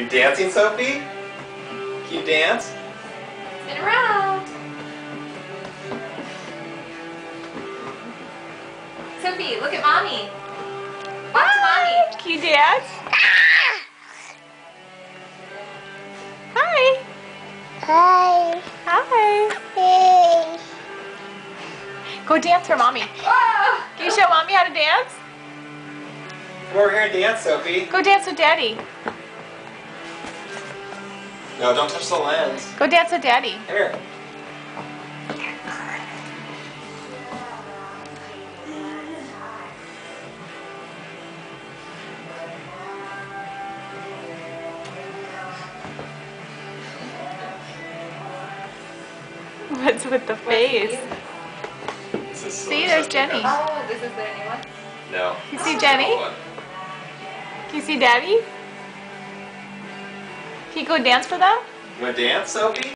You dancing, Sophie? Can you dance? Spin around. Sophie, look at mommy. Watch mommy. Can you dance? Hi. Hi. Hi. Hey. Go dance for mommy. Whoa. Can you show mommy how to dance? Come over here and dance, Sophie. Go dance with daddy. No, don't touch the lens. Go dance with daddy. Come here. What's with the face? This is so See, there's such a Jenny. mess. Oh, this is the new one. No. You see Jenny? One. Can you see daddy? Can you go dance for them? You want to dance, Sophie?